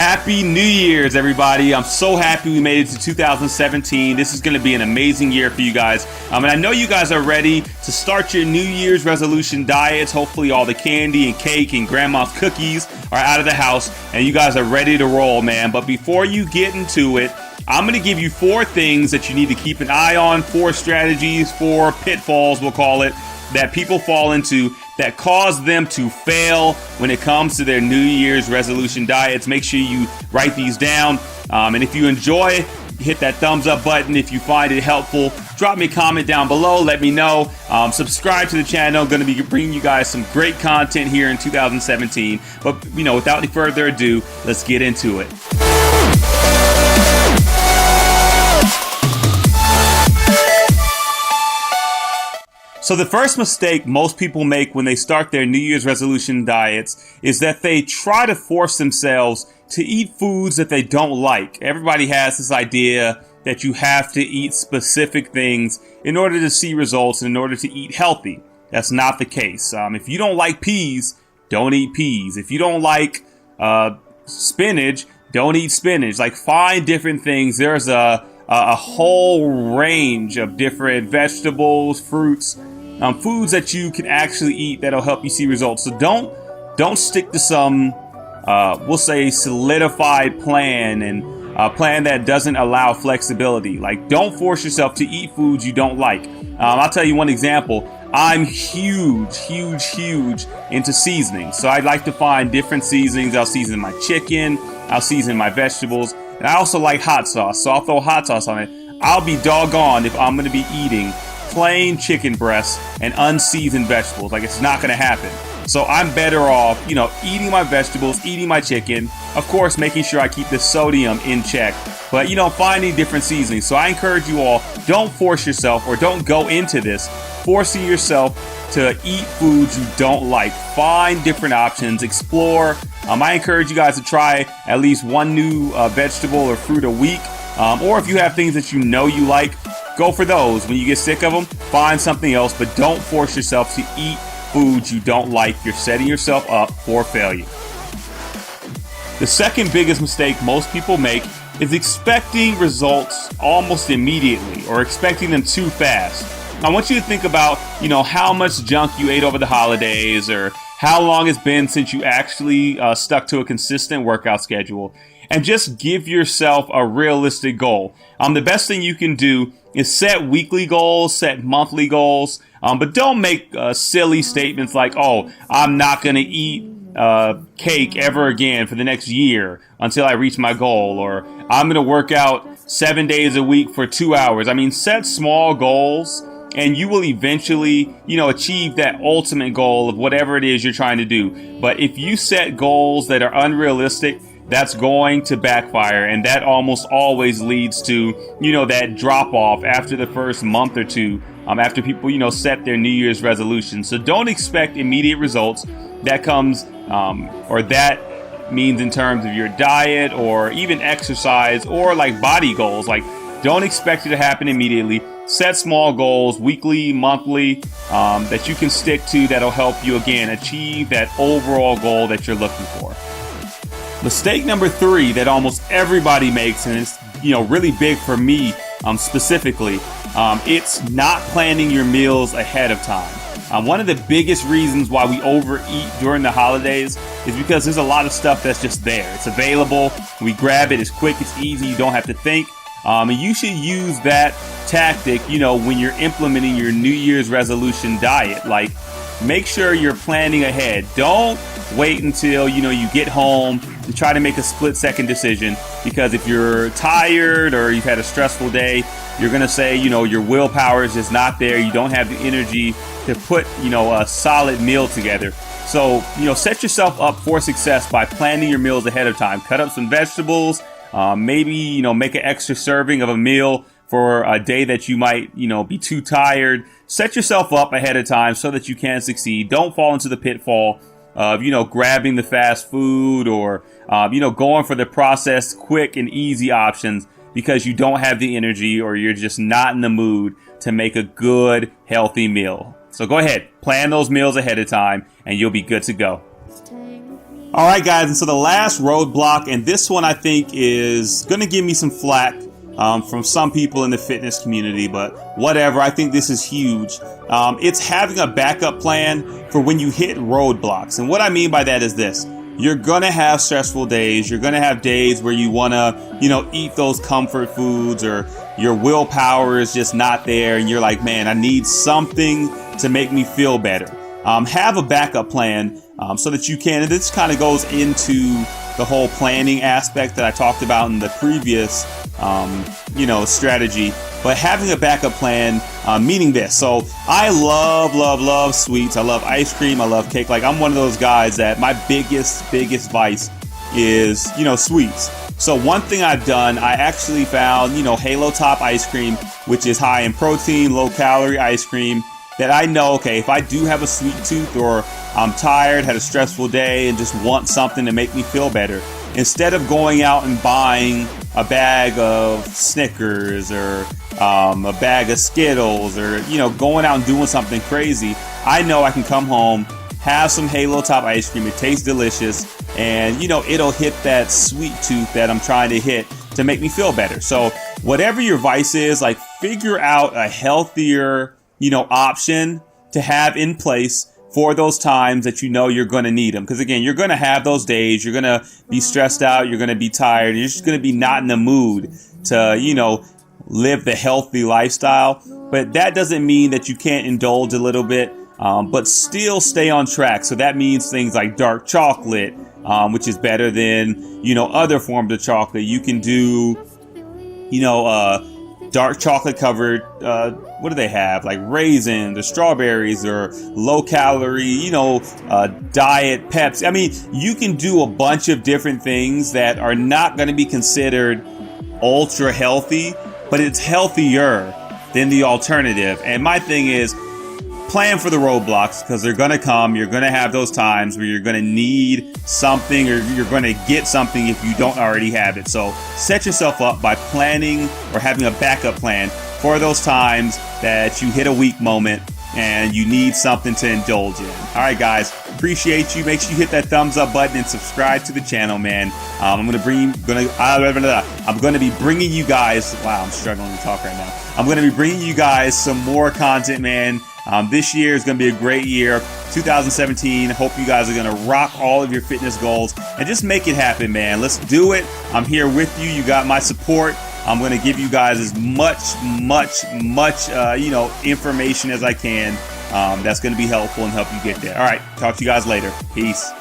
Happy New Year's, everybody. I'm so happy we made it to 2017. This is going to be an amazing year for you guys. And I know you guys are ready to start your New Year's resolution diets. Hopefully all the candy and cake and grandma's cookies are out of the house and you guys are ready to roll, man. But before you get into it, I'm going to give you 4 things that you need to keep an eye on, 4 strategies, 4 pitfalls, we'll call it, that people fall into that cause them to fail when it comes to their New Year's resolution diets. Make sure you write these down. And if you enjoy, hit that thumbs up button. If you find it helpful, drop me a comment down below. Let me know. Subscribe to the channel. Going to be bringing you guys some great content here in 2017. But, without any further ado, let's get into it. So the first mistake most people make when they start their New Year's resolution diets is that they try to force themselves to eat foods that they don't like. Everybody has this idea that you have to eat specific things in order to see results and in order to eat healthy. That's not the case. If you don't like peas, don't eat peas. If you don't like spinach, don't eat spinach. Like, find different things. There's a whole range of different vegetables, fruits, foods that you can actually eat that'll help you see results. So don't stick to some, we'll say, solidified plan and a plan that doesn't allow flexibility. Like, don't force yourself to eat foods you don't like. I'll tell you one example. I'm huge into seasoning. So I'd like to find different seasonings. I'll season my chicken. I'll season my vegetables. And I also like hot sauce. So I'll throw hot sauce on it. I'll be doggone if I'm going to be eating plain chicken breasts and unseasoned vegetables. Like, it's not going to happen. So I'm better off, eating my vegetables, eating my chicken, of course, making sure I keep the sodium in check, but, finding different seasonings. So I encourage you all, don't force yourself or don't go into this forcing yourself to eat foods you don't like. Find different options, explore. I encourage you guys to try at least one new vegetable or fruit a week. Or if you have things that you like, go for those. When you get sick of them, find something else, but don't force yourself to eat foods you don't like. You're setting yourself up for failure. The second biggest mistake most people make is expecting results almost immediately or expecting them too fast. I want you to think about, how much junk you ate over the holidays or how long it's been since you actually stuck to a consistent workout schedule, and just give yourself a realistic goal. The best thing you can do is set weekly goals, set monthly goals, but don't make silly statements like, oh, I'm not going to eat cake ever again for the next year until I reach my goal, or I'm going to work out 7 days a week for 2 hours. Set small goals and you will eventually, achieve that ultimate goal of whatever it is you're trying to do. But if you set goals that are unrealistic, that's going to backfire, and that almost always leads to, that drop off after the first month or two, after people, set their New Year's resolution. So don't expect immediate results. That comes, or that means in terms of your diet or even exercise or like body goals. Like, don't expect it to happen immediately. Set small goals, weekly, monthly, that you can stick to that'll help you, again, achieve that overall goal that you're looking for. Mistake number 3 that almost everybody makes, and it's really big for me specifically, it's not planning your meals ahead of time. One of the biggest reasons why we overeat during the holidays is because there's a lot of stuff that's just there. It's available. We grab it. It's quick. It's easy. You don't have to think. And you should use that tactic, when you're implementing your New Year's resolution diet. Like, make sure you're planning ahead. Don't wait until, you get home to try to make a split-second decision, because if you're tired or you've had a stressful day, you're going to say, your willpower is just not there. You don't have the energy to put, a solid meal together. So, set yourself up for success by planning your meals ahead of time. Cut up some vegetables, maybe, make an extra serving of a meal for a day that you might, be too tired. Set yourself up ahead of time so that you can succeed. Don't fall into the pitfall of, grabbing the fast food or, going for the processed, quick and easy options because you don't have the energy or you're just not in the mood to make a good, healthy meal. So go ahead, plan those meals ahead of time and you'll be good to go. Stay with me. All right, guys, and so the last roadblock, and this one I think is going to give me some flack from some people in the fitness community, but whatever. I think this is huge. It's having a backup plan for when you hit roadblocks. And what I mean by that is this. You're going to have stressful days. You're going to have days where you want to, eat those comfort foods, or your willpower is just not there. And you're like, man, I need something to make me feel better. Have a backup plan so that you can, and this kind of goes into the whole planning aspect that I talked about in the previous, strategy. But having a backup plan, meaning this. So I love sweets. I love ice cream. I love cake. Like, I'm one of those guys that my biggest vice is, sweets. So one thing I've done, I actually found, Halo Top ice cream, which is high in protein, low calorie ice cream, that I know, okay, if I do have a sweet tooth, or I'm tired, had a stressful day, and just want something to make me feel better, instead of going out and buying a bag of Snickers, or a bag of Skittles, or, going out and doing something crazy, I know I can come home, have some Halo Top ice cream. It tastes delicious, and, it'll hit that sweet tooth that I'm trying to hit to make me feel better. So whatever your vice is, like, figure out a healthier option to have in place for those times that you're going to need them. Because again, you're going to have those days, you're going to be stressed out, you're going to be tired, you're just going to be not in the mood to, live the healthy lifestyle. But that doesn't mean that you can't indulge a little bit, but still stay on track. So that means things like dark chocolate, which is better than, other forms of chocolate. You can do, dark chocolate covered, what do they have? Like raisins or strawberries, or low calorie, diet Pepsi. I mean, you can do a bunch of different things that are not going to be considered ultra healthy, but it's healthier than the alternative. And my thing is, plan for the roadblocks, because they're going to come. You're going to have those times where you're going to need something, or you're going to get something if you don't already have it. So set yourself up by planning or having a backup plan for those times that you hit a weak moment and you need something to indulge in. All right, guys, appreciate you. Make sure you hit that thumbs up button and subscribe to the channel, man. I'm going to be bringing you guys. Wow, I'm struggling to talk right now. I'm going to be bringing you guys some more content, man. This year is going to be a great year, 2017. Hope you guys are going to rock all of your fitness goals and just make it happen, man. Let's do it. I'm here with you. You got my support. I'm going to give you guys as much, information as I can. That's going to be helpful and help you get there. All right. Talk to you guys later. Peace.